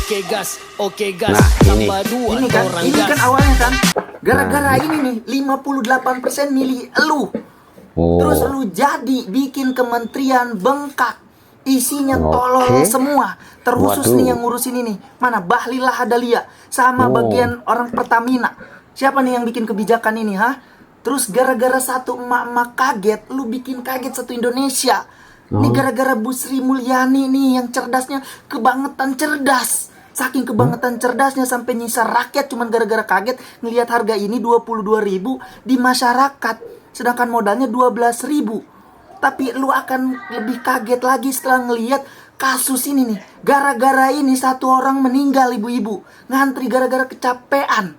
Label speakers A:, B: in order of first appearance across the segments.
A: Oke gas,
B: Nah,
A: tambah dua orang
C: ini
A: gas.
C: kan awalnya kan gara-gara ini nih 58% milih elu.
B: Oh,
C: Terus lu jadi bikin kementerian bengkak, isinya
B: Oke.
C: tolol semua. Terkhusus
B: Waduh.
C: nih yang ngurus ini nih. Mana Bahlil Lahadalia sama bagian orang Pertamina. Siapa nih yang bikin kebijakan ini, ha? Terus gara-gara satu emak-emak kaget, lu bikin kaget satu Indonesia. Ini gara-gara Bu Sri Mulyani nih yang cerdasnya kebangetan cerdas. Saking kebangetan cerdasnya sampai nyisar rakyat cuman gara-gara kaget ngelihat harga ini 22.000 di masyarakat. Sedangkan modalnya 12.000. Tapi lu akan lebih kaget lagi setelah ngelihat kasus ini nih. Gara-gara ini satu orang meninggal ibu-ibu. Ngantri gara-gara kecapean.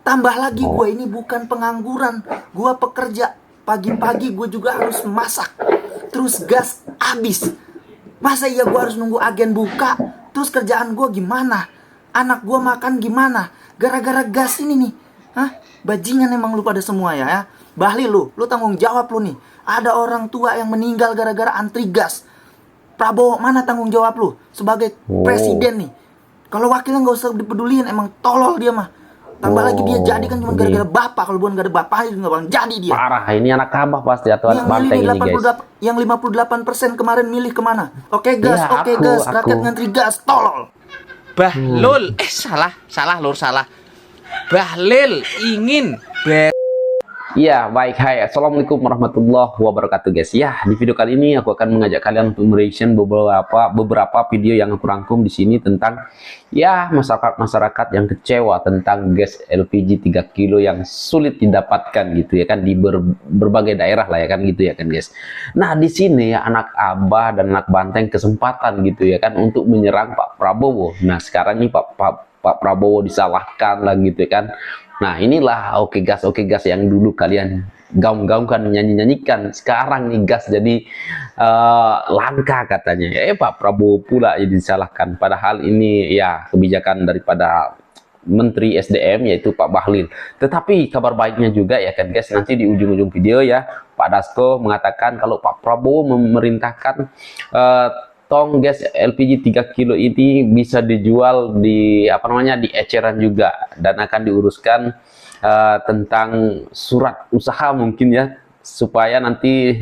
C: Tambah lagi gue ini bukan pengangguran. Gue pekerja. Pagi-pagi gue juga harus masak. Terus gas habis. Masa iya gue harus nunggu agen buka? Terus kerjaan gue gimana? Anak gue makan gimana? Gara-gara gas ini nih. Hah? Bajingan emang lu pada semua ya. Bahlil lu tanggung jawab lu nih. Ada orang tua yang meninggal gara-gara antri gas. Prabowo, mana tanggung jawab lu sebagai presiden nih? Kalau wakilnya nggak usah dipeduliin, emang tolol dia mah. Tambah lagi dia jadi kan cuma gara-gara bapak. Kalau bukan gara-gara bapak nggak bakalan jadi dia.
B: Parah, ini anak abah pasti atau anak
C: Yang milih
B: banteng
C: nih
B: ini guys.
C: yang 58% kemarin milih kemana? Oke gas,
B: Iya,
C: oke
B: aku.
C: gas, rakyat ngantri gas, tolol.
D: Bahlul, salah. Bahlil ingin
B: Iya, baik. Hai, assalamualaikum warahmatullahi wabarakatuh guys. Ya, di video kali ini aku akan mengajak kalian untuk mereaction beberapa video yang aku rangkum di sini tentang ya masyarakat yang kecewa tentang gas LPG 3 kilo yang sulit didapatkan gitu ya kan di berbagai daerah lah ya kan gitu ya kan guys. Nah, di sini ya anak abah dan anak banteng kesempatan gitu ya kan untuk menyerang Pak Prabowo. Nah, sekarang nih Pak Prabowo disalahkan lah gitu ya kan. Nah, inilah oke gas yang dulu kalian gaung-gaungkan, nyanyi-nyanyikan. Sekarang nih gas jadi langka katanya. Pak Prabowo pula yang disalahkan. Padahal ini ya kebijakan daripada Menteri SDM yaitu Pak Bahlil. Tetapi kabar baiknya juga ya kan guys, nanti di ujung-ujung video ya Pak Dasko mengatakan kalau Pak Prabowo memerintahkan tong gas LPG 3 kilo ini bisa dijual di di eceran juga dan akan diuruskan tentang surat usaha mungkin ya supaya nanti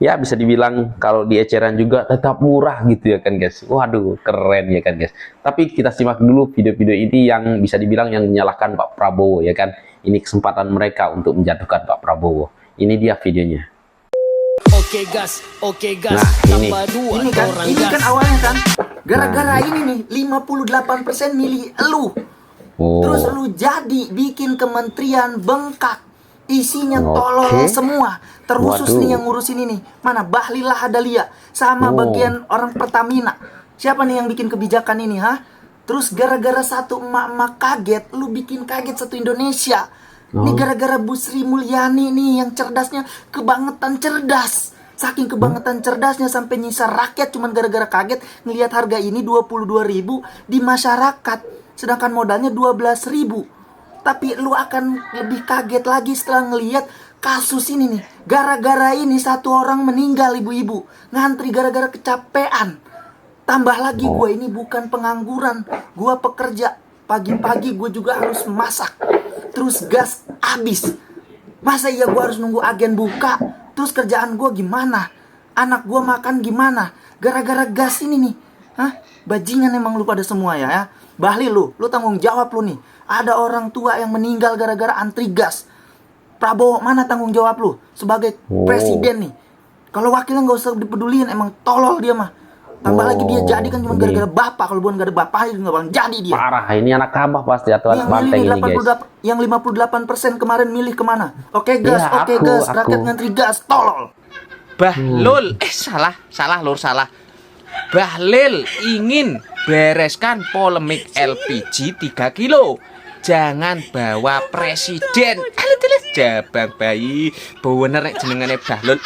B: ya bisa dibilang kalau di eceran juga tetap murah gitu ya kan guys. Waduh, keren ya kan guys. Tapi kita simak dulu video-video ini yang bisa dibilang yang menyalahkan Pak Prabowo ya kan. Ini kesempatan mereka untuk menjatuhkan Pak Prabowo. Ini dia videonya.
A: Oke gas,
B: Nah,
A: tambah dua orang
C: Ini
A: gas.
C: kan awalnya kan gara-gara ini nih 58% milih elu. Terus lu jadi bikin kementerian bengkak, isinya tolol semua. Terkhusus nih yang ngurus ini nih. Mana Bahlil Lahadalia sama bagian orang Pertamina. Siapa nih yang bikin kebijakan ini, ha? Terus gara-gara satu emak-emak kaget, lu bikin kaget satu Indonesia. Ini gara-gara Bu Sri Mulyani nih yang cerdasnya kebangetan cerdas. Saking kebangetan cerdasnya sampai nyisar rakyat cuman gara-gara kaget ngelihat harga ini 22.000 di masyarakat. Sedangkan modalnya 12.000. Tapi lu akan lebih kaget lagi setelah ngelihat kasus ini nih. Gara-gara ini satu orang meninggal ibu-ibu. Ngantri gara-gara kecapean. Tambah lagi gue ini bukan pengangguran. Gue pekerja. Pagi-pagi gue juga harus masak. Terus gas habis. Masa iya gue harus nunggu agen buka? Terus kerjaan gue gimana? Anak gue makan gimana? Gara-gara gas ini nih. Hah? Bajingan emang lu pada semua ya. Bahlil lu tanggung jawab lu nih. Ada orang tua yang meninggal gara-gara antri gas. Prabowo, mana tanggung jawab lu sebagai presiden nih? Kalau wakilnya nggak usah dipeduliin, emang tolol dia mah. Tambah lagi dia jadi kan cuma gara-gara bapak. Kalau bukan gara-gara bapak nggak bakalan jadi dia.
B: Parah, ini anak abah pasti atau anak banteng ini guys.
C: Yang 58% kemarin milih kemana? Oke gas,
B: Iya,
C: oke gas,
B: aku.
C: rakyat ngantri gas, tolol.
D: Bahlul, salah. Bahlil ingin bereskan polemik LPG 3 kilo. Jangan bawa presiden. Jabang bayi. Bener nek jenengane Bahlul.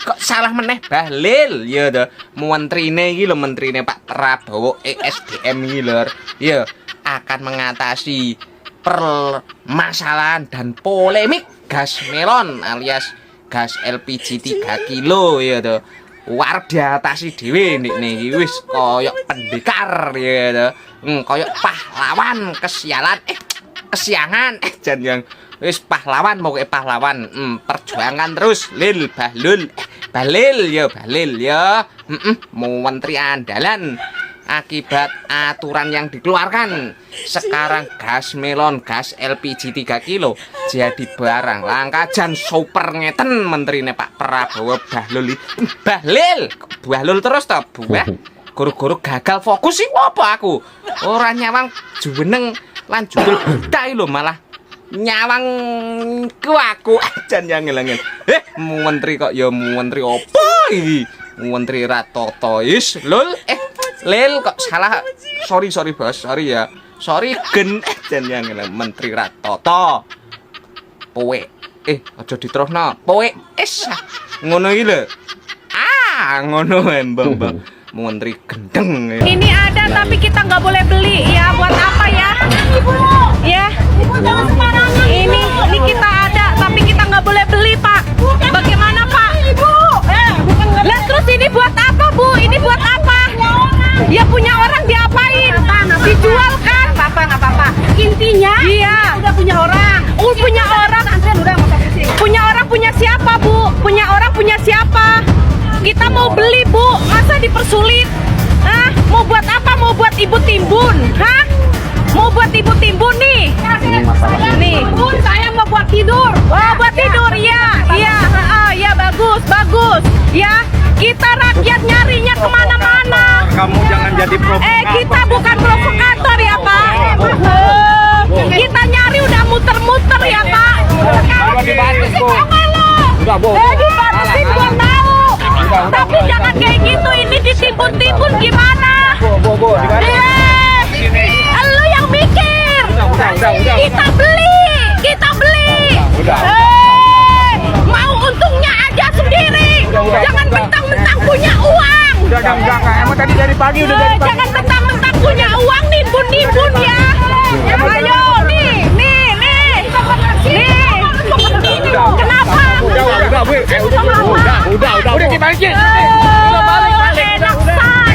D: Kok salah meneh Bahlil ya toh. Menterine iki lho, menterine Pak Prabowo SDM iki lho. Ya akan mengatasi permasalahan dan polemik gas melon alias gas LPG 3 kilo ya toh. arep diatasi dhewe nek wis koyok pendekar ya. Koyok pahlawan kesialan kesiangan jan yang wis pahlawan pokoke pahlawan. Perjuangan terus Lil Bahlil ya. Menteri andalan. Akibat aturan yang dikeluarkan sekarang gas melon, gas LPG 3 kilo jadi barang langka jan super ngeten menterine Pak Prabowo Bahlil terus ta buah guru-guru gagal fokus sih apa aku ora nyawang juweneng lan judul berita lho malah nyawang ku aku jan yang ngilangin menteri kok ya menteri apa iki menteri Ratoto is lol Lil kok salah. Sorry bos, sorry ya. Sorry gen jan yang menteri Ratoto. Powe. Aja diterusno. Powe ngono iki lho. Ngono mbang. Menteri gendeng.
E: Ini ada tapi kita nggak boleh beli ya. Buat apa ya? Ibu. Ya. Ibu jangan sembarangan. Ini kita ada tapi kita nggak boleh beli, Pak. Bagaimana, Pak? Ibu. Lah terus ini buat apa, Bu? Ini buat apa? Ya punya orang diapain? Dijual kan? Nggak apa-apa. Intinya, iya. Udah punya orang. Punya orang. Punya orang punya siapa, Bu? Punya orang punya siapa? Kita mau beli, Bu. Masa dipersulit? Mau buat apa? Mau buat ibu timbun? Mau buat ibu timbun nih? Nih. Saya mau buat tidur. Buat tidur, iya. Iya, bagus. Ya, kita rakyat nyarinya kemana-mana.
F: Kamu jangan jadi provokator.
E: Kita bukan provokator ya, Pak. Kita nyari udah muter-muter ya, Pak. Dibatasin gua tahu. Tapi jangan kayak gitu, ini ditimbun-timbun gimana? Lu yang mikir. Kita beli. Mau untungnya aja sendiri. Jangan mentang-mentang punya uang.
F: Emang tadi dari pagi udah dari pagi.
E: Jangan mentang-mentang punya uang nimbun-nimbun ya. Ayo nih. Kenapa?
F: Udah dibalikin.
E: Enak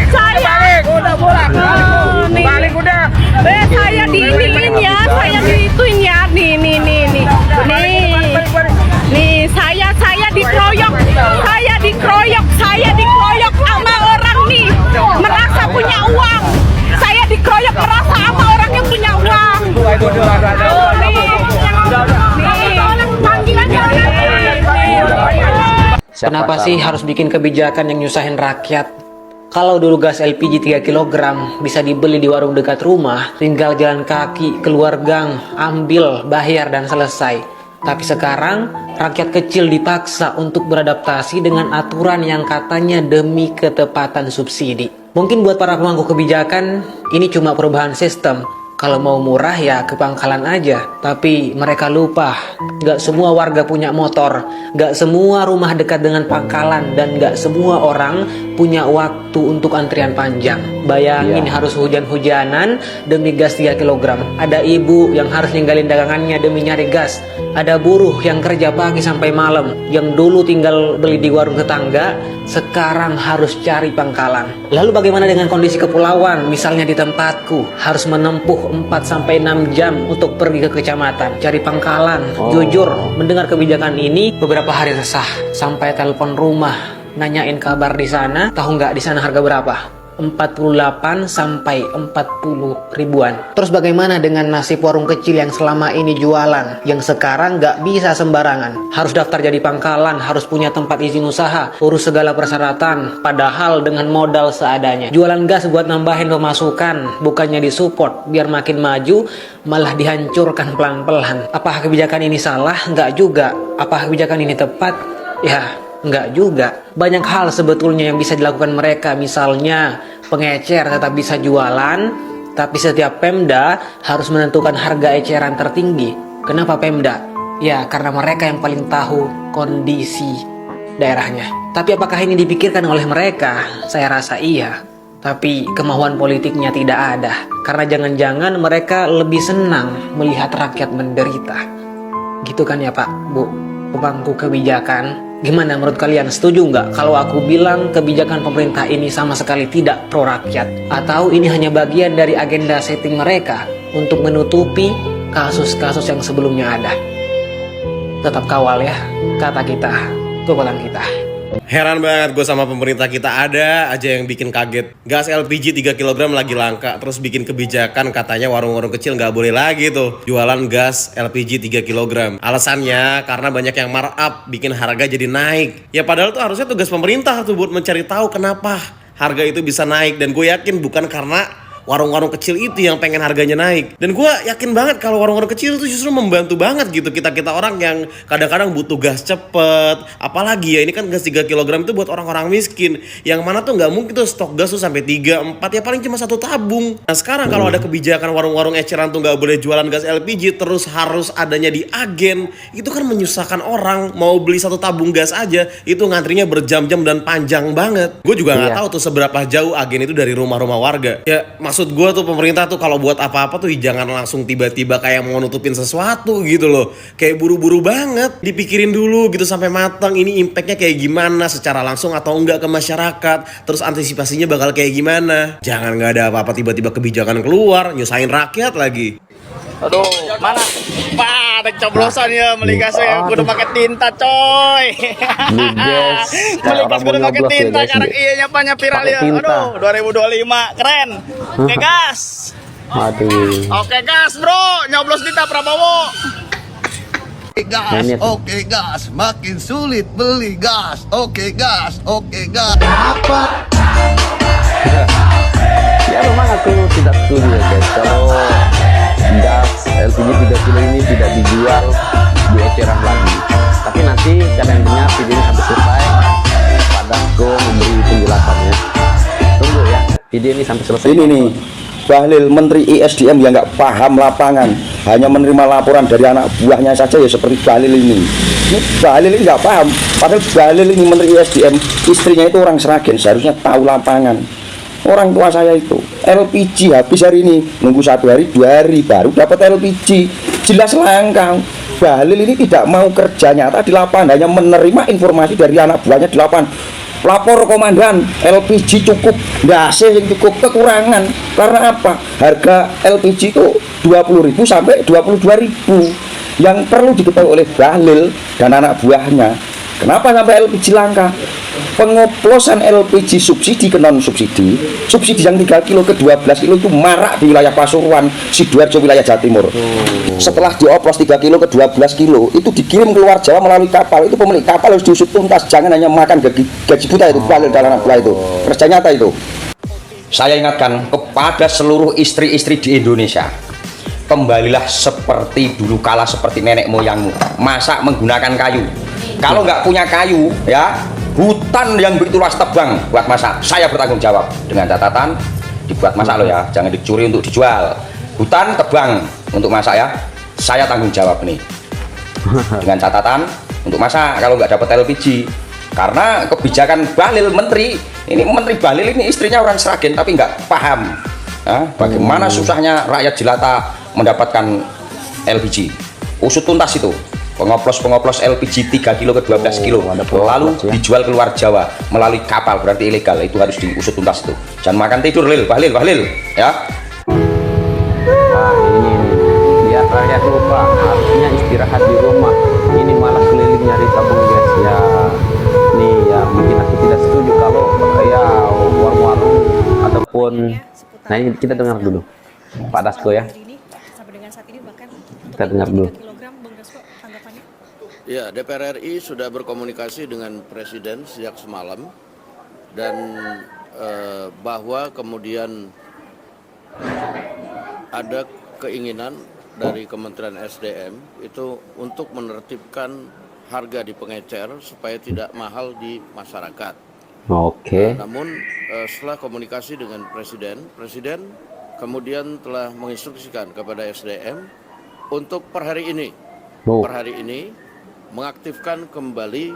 E: saja.
F: Balik udah.
E: Saya diiniin ya, saya diituin ya. Nih. Nih, saya dikeroyok sama orang nih. Merasa punya uang. Saya dikeroyok merasa sama orang yang punya uang.
A: Kenapa sih harus bikin kebijakan yang nyusahin rakyat? Kalau dulu gas LPG 3 kg bisa dibeli di warung dekat rumah, tinggal jalan kaki, keluar gang, ambil, bayar, dan selesai. Tapi sekarang, rakyat kecil dipaksa untuk beradaptasi dengan aturan yang katanya demi ketepatan subsidi. Mungkin buat para pemangku kebijakan, ini cuma perubahan sistem. Kalau mau murah ya ke pangkalan aja. Tapi mereka lupa, gak semua warga punya motor, gak semua rumah dekat dengan pangkalan, dan gak semua orang punya waktu untuk antrian panjang. Bayangin harus hujan-hujanan demi gas 3 kg. Ada ibu yang harus ninggalin dagangannya demi nyari gas. Ada buruh yang kerja pagi sampai malam, yang dulu tinggal beli di warung tetangga, sekarang harus cari pangkalan. Lalu bagaimana dengan kondisi kepulauan? Misalnya di tempatku, harus menempuh 4-6 jam untuk pergi ke kecamatan, cari pangkalan. Jujur, mendengar kebijakan ini, beberapa hari resah. Sampai telepon rumah, nanyain kabar di sana. Tahu nggak di sana harga berapa? 48 sampai 40 ribuan. Terus bagaimana dengan nasib warung kecil yang selama ini jualan, yang sekarang nggak bisa sembarangan, harus daftar jadi pangkalan, harus punya tempat izin usaha, urus segala persyaratan, padahal dengan modal seadanya. Jualan gas buat nambahin pemasukan, bukannya disupport biar makin maju, malah dihancurkan pelan-pelan. Apakah kebijakan ini salah? Nggak juga. Apakah kebijakan ini tepat? Ya, enggak juga. Banyak hal sebetulnya yang bisa dilakukan mereka. Misalnya pengecer tetap bisa jualan, tapi setiap Pemda harus menentukan harga eceran tertinggi. Kenapa Pemda? Ya karena mereka yang paling tahu kondisi daerahnya. Tapi apakah ini dipikirkan oleh mereka? Saya rasa iya. Tapi kemauan politiknya tidak ada. Karena jangan-jangan mereka lebih senang melihat rakyat menderita. Gitu kan ya Pak, Bu, pemangku kebijakan? Gimana menurut kalian, setuju nggak kalau aku bilang kebijakan pemerintah ini sama sekali tidak pro rakyat? Atau ini hanya bagian dari agenda setting mereka untuk menutupi kasus-kasus yang sebelumnya ada? Tetap kawal ya, kata kita, kekuatan kita.
G: Heran banget gue sama pemerintah kita, ada aja yang bikin kaget. Gas LPG 3 kg lagi langka, terus bikin kebijakan katanya warung-warung kecil nggak boleh lagi tuh jualan gas LPG 3 kg. Alasannya karena banyak yang markup, bikin harga jadi naik. Ya padahal tuh harusnya tugas pemerintah tuh buat mencari tahu kenapa harga itu bisa naik. Dan gue yakin bukan karena warung-warung kecil itu yang pengen harganya naik. Dan gue yakin banget kalau warung-warung kecil itu justru membantu banget gitu kita orang yang kadang-kadang butuh gas cepet. Apalagi ya ini kan gas 3 kg itu buat orang-orang miskin yang mana tuh nggak mungkin tuh stok gas tuh sampai 3, 4, ya paling cuma 1 tabung. Nah sekarang kalau ada kebijakan warung-warung eceran tuh nggak boleh jualan gas LPG, terus harus adanya di agen, itu kan menyusahkan orang. Mau beli 1 tabung gas aja itu ngantrinya berjam-jam dan panjang banget. Gue juga nggak tahu tuh seberapa jauh agen itu dari rumah-rumah warga. Ya maksud gue tuh pemerintah tuh kalau buat apa-apa tuh jangan langsung tiba-tiba kayak mau nutupin sesuatu gitu loh. Kayak buru-buru banget, dipikirin dulu gitu sampai matang ini impactnya kayak gimana secara langsung atau enggak ke masyarakat. Terus antisipasinya bakal kayak gimana. Jangan nggak ada apa-apa tiba-tiba kebijakan keluar nyusahin rakyat lagi.
F: Aduh, mana? Pak, ada coblosan ya beli gas ya. Kudu pakai tinta, coy. Beli gas kudu pakai tinta. Sekarang iya nyapanya viral ya. Aduh, 2025 keren. Oke gas.
B: Aduh.
F: Oke gas, bro. Nyoblos tinta Prabowo.
H: Gas, oke gas, makin sulit beli gas. Oke gas, oke gas.
B: Ya memang aku tidak setuju ya guys kalau gas LPG 3 kilo ini tidak dijual di eceran lagi. Tapi nanti kalian dengar video ini sampai selesai, Pak Dasko memberi penjelasannya. Tunggu ya video ini sampai selesai.
I: Ini nih Bahlil, Menteri ISDM yang nggak paham lapangan, hanya menerima laporan dari anak buahnya saja ya seperti Bahlil ini. Ini Bahlil ini nggak paham, padahal Bahlil ini Menteri ISDM, istrinya itu orang Sragen, seharusnya tahu lapangan. Orang tua saya itu LPG habis hari ini, nunggu 1 hari 2 hari baru dapat LPG, jelas langka. Bahlil ini tidak mau kerja nyata di lapangan, hanya menerima informasi dari anak buahnya di lapangan. Lapor komandan, LPG cukup, dasi yang cukup, kekurangan. Karena apa? Harga LPG itu 20.000 sampai 22.000. Yang perlu diketahui oleh Bahlil dan anak buahnya, kenapa sampai LPG langka? Pengoplosan LPG subsidi ke non subsidi, subsidi yang 3 kilo ke 12 kilo itu marak di wilayah Pasuruan, Sidoarjo, wilayah Jawa Timur. Setelah dioplos 3 kilo ke 12 kilo itu dikirim keluar Jawa melalui kapal. Itu pemilik kapal harus diusut tuntas, jangan hanya makan gaji buta itu. Bahlil dan anak buah itu kerja nyata itu. Saya ingatkan kepada seluruh istri-istri di Indonesia, kembalilah seperti dulu kala, seperti nenek moyangmu, masak menggunakan kayu. Kalau nggak punya kayu ya, hutan yang begitu luas tebang buat masak, saya bertanggung jawab. Dengan catatan dibuat masak loh ya, jangan dicuri untuk dijual. Hutan tebang untuk masak ya, saya tanggung jawab nih. Dengan catatan untuk masak kalau nggak dapat LPG. Karena kebijakan Bahlil, Menteri Bahlil ini istrinya orang Sragen tapi nggak paham bagaimana susahnya rakyat jelata mendapatkan LPG. Usut tuntas itu pengoplos LPG 3 kilo ke 12 kilo lalu dijual keluar Jawa melalui kapal, berarti ilegal. Itu harus diusut tuntas itu. Jangan makan tidur Bahlil ya.
B: Nah ini biar rakyat lupa harusnya istirahat di rumah, ini malah keliling nyari tabung gas ya. Nih ya bikin aku tidak setuju kalau ya warung-warung ataupun nah ini kita dengar dulu Pak Dasko ya. Kita dengar dulu.
J: Ya, DPR RI sudah berkomunikasi dengan Presiden sejak semalam dan bahwa kemudian ada keinginan dari Kementerian SDM itu untuk menertibkan harga di pengecer supaya tidak mahal di masyarakat.
B: Oke.
J: Namun setelah komunikasi dengan Presiden kemudian telah menginstruksikan kepada SDM untuk per hari ini mengaktifkan kembali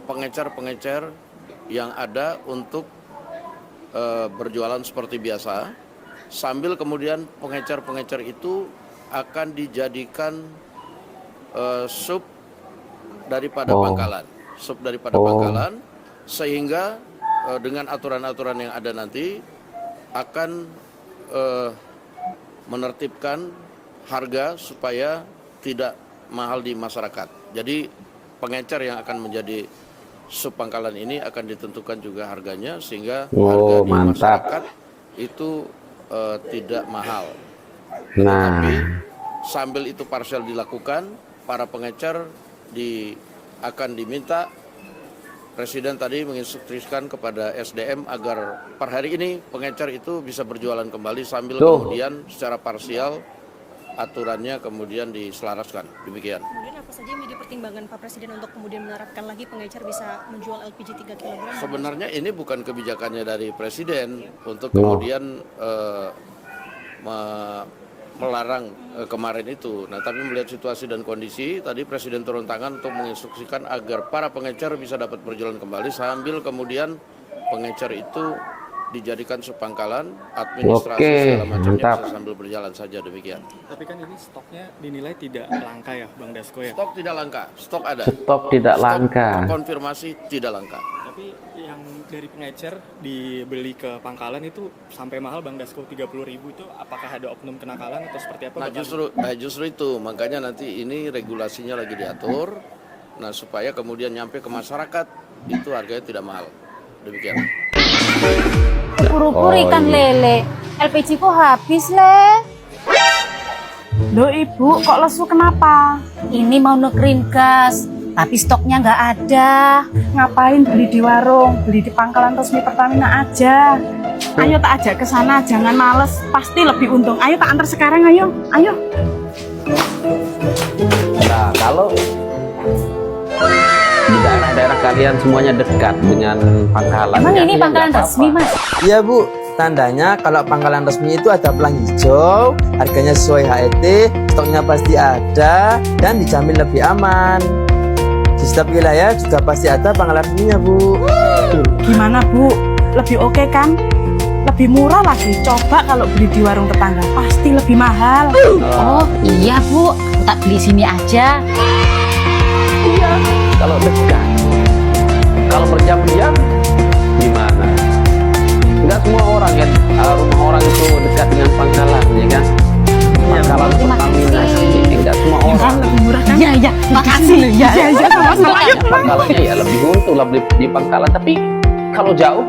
J: pengecer-pengecer yang ada untuk berjualan seperti biasa, sambil kemudian pengecer-pengecer itu akan dijadikan sub daripada pangkalan, sub daripada pangkalan, sehingga dengan aturan-aturan yang ada nanti akan menertibkan harga supaya tidak mahal di masyarakat. Jadi pengecer yang akan menjadi sub pangkalan ini akan ditentukan juga harganya, sehingga harga di masyarakat itu tidak mahal. Tetapi sambil itu parsial dilakukan, para pengecer akan diminta, Presiden tadi menginstruksikan kepada SDM agar per hari ini pengecer itu bisa berjualan kembali sambil kemudian secara parsial aturannya kemudian diselaraskan. Demikian.
K: Kemudian apa saja yang menjadi pertimbangan Pak Presiden untuk kemudian menerapkan lagi pengecer bisa menjual LPG 3 kg?
J: Sebenarnya ini bukan kebijakannya dari Presiden untuk kemudian melarang kemarin itu. Nah, tapi melihat situasi dan kondisi, tadi Presiden turun tangan untuk menginstruksikan agar para pengecer bisa dapat berjalan kembali sambil kemudian pengecer itu dijadikan sepangkalan, administrasi segala macamnya bisa sambil berjalan saja, demikian.
L: Tapi kan ini stoknya dinilai tidak langka ya, Bang Dasko ya?
J: Stok tidak langka, stok ada.
B: Stok tidak langka.
J: Konfirmasi tidak langka.
L: Tapi yang dari pengecer dibeli ke pangkalan itu sampai mahal, Bang Dasko, 30.000 itu apakah ada oknum kenakalan atau seperti apa?
J: Nah justru itu, makanya nanti ini regulasinya lagi diatur, nah supaya kemudian nyampe ke masyarakat itu harganya tidak mahal, demikian.
E: Pur-pur ikan lele, LPG kok habis, Le? Loh Ibu, kok lesu kenapa? Ini mau nukerin gas, tapi stoknya nggak ada. Ngapain beli di warung, beli di pangkalan resmi Pertamina aja. Ayo tak ajak ke sana, jangan males, pasti lebih untung. Ayo tak antar sekarang, ayo.
B: Nah, kalau di daerah-daerah kalian semuanya dekat dengan pangkalan.
E: Emang ini pangkalan resmi, Mas?
M: Iya Bu, tandanya kalau pangkalan resmi itu ada pelang hijau, harganya sesuai HET, stoknya pasti ada, dan dijamin lebih aman. Di setiap wilayah juga pasti ada pangkalan resminya Bu.
E: Gimana Bu? Lebih oke kan? Lebih murah lagi. Coba kalau beli di warung tetangga, pasti lebih mahal.
K: Oh iya Bu, aku tak beli sini aja.
B: Iya, kalau dekat. Kalau berjam-jam gimana? Enggak semua orang kan, rumah orang itu dekat dengan pangkalan, ya kan? Pangkalan Pertamina, enggak semua orang.
E: Lebih murah kan? Iya, makasih. Iya, sama-sama.
B: Pangkalannya ya lebih untung lah beli di pangkalan, tapi kalau jauh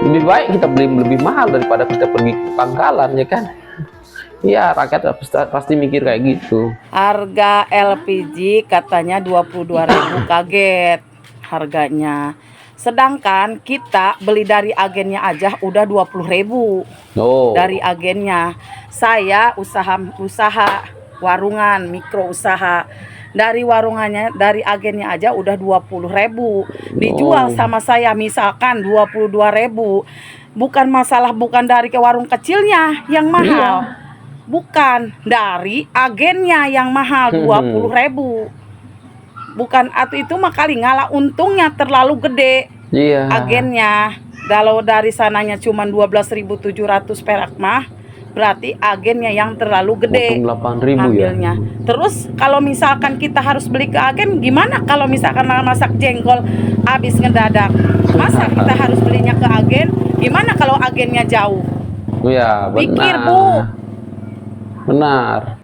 B: lebih baik kita beli lebih mahal daripada kita pergi ke pangkalan, ya kan? Iya, rakyat pasti mikir kayak gitu.
E: Harga LPG katanya 22.000, kaget harganya. Sedangkan kita beli dari agennya aja udah 20.000. Dari agennya. Saya usaha warungan, mikro usaha. Dari warungannya, dari agennya aja udah 20.000. Dijual sama saya misalkan 22.000. Bukan masalah, bukan dari ke warung kecilnya yang mahal. Bukan, dari agennya yang mahal 20.000. Bukan, atau itu mah kali ngalah untungnya terlalu gede.
B: Iya.
E: Agennya. Kalau dari sananya cuma 12.700 perak mah, berarti agennya yang terlalu gede.
B: 8.000
E: ambilnya.
B: ya.
E: Terus kalau misalkan kita harus beli ke agen, gimana kalau misalkan masak jengkol habis ngedadak? Masa kita harus belinya ke agen? Gimana kalau agennya jauh?
B: Iya, benar.
E: Pikir Bu.
B: Benar.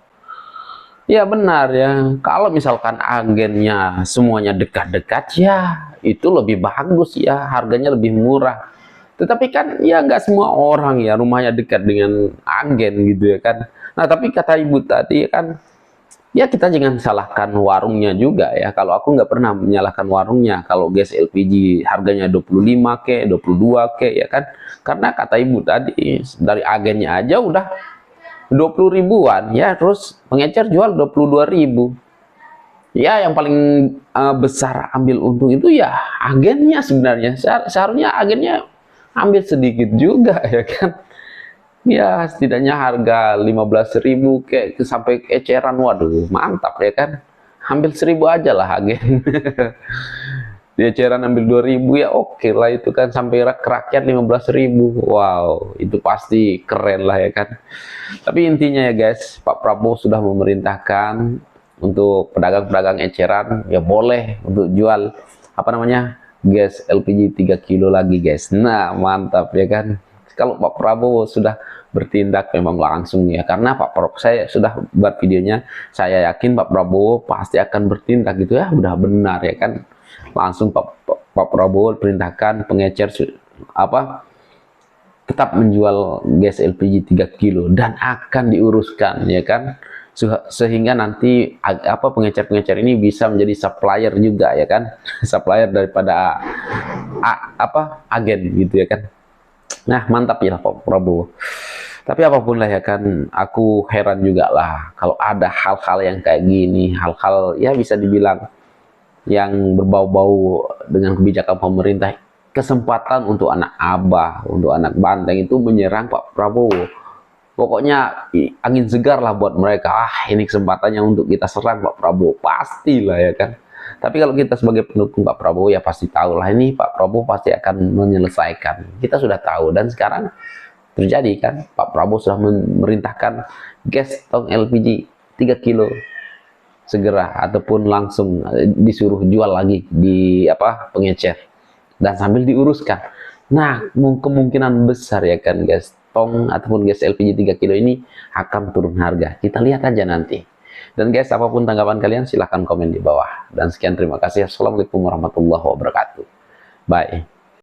B: Ya benar ya. Kalau misalkan agennya semuanya dekat-dekat ya itu lebih bagus ya, harganya lebih murah. Tetapi kan ya nggak semua orang ya rumahnya dekat dengan agen gitu ya kan. Nah tapi kata Ibu tadi kan ya kita jangan salahkan warungnya juga ya. Kalau aku nggak pernah menyalahkan warungnya kalau gas LPG harganya 25 ke 22 ke ya kan. Karena kata Ibu tadi dari agennya aja udah 20.000-an ya, terus pengecer jual 22.000. Ya yang paling besar ambil untung itu ya agennya sebenarnya. Seharusnya agennya ambil sedikit juga ya kan. Ya setidaknya harga 15.000 kayak sampai eceran, waduh mantap ya kan. Ambil 1.000 aja lah agen. Di eceran ambil 2.000 ya oke lah itu kan, sampai ke rakyat 15.000. Wow, itu pasti keren lah ya kan. Tapi intinya ya guys, Pak Prabowo sudah memerintahkan untuk pedagang-pedagang eceran ya boleh untuk jual apa namanya gas LPG 3 kilo lagi guys. Nah mantap ya kan. Kalau Pak Prabowo sudah bertindak memang langsung ya, karena Pak Prabowo, saya sudah buat videonya, saya yakin Pak Prabowo pasti akan bertindak gitu ya, udah benar ya kan. Langsung Pak Prabowo perintahkan pengecer apa tetap menjual gas LPG 3 kilo dan akan diuruskan ya kan, sehingga nanti apa pengecer-pengecer ini bisa menjadi supplier juga ya kan, supplier daripada apa agen gitu ya kan. Nah mantap ya Pak Prabowo. Tapi apapun lah ya kan, aku heran juga lah kalau ada hal-hal yang kayak gini, hal-hal ya bisa dibilang yang berbau-bau dengan kebijakan pemerintah, kesempatan untuk anak abah, untuk anak banteng itu menyerang Pak Prabowo. Pokoknya angin segar lah buat mereka. Ini kesempatannya untuk kita serang Pak Prabowo, pastilah ya kan. Tapi kalau kita sebagai pendukung Pak Prabowo ya pasti tahu lah ini Pak Prabowo pasti akan menyelesaikan. Kita sudah tahu dan sekarang terjadi kan, Pak Prabowo sudah memerintahkan gas tong LPG 3 kilo segera ataupun langsung disuruh jual lagi di apa pengecer dan sambil diuruskan. Nah kemungkinan besar ya kan gas tong ataupun gas LPG 3 kilo ini akan turun harga. Kita lihat aja nanti. Dan guys, apapun tanggapan kalian silahkan komen di bawah. Dan sekian, terima kasih. Assalamualaikum warahmatullahi wabarakatuh. Bye.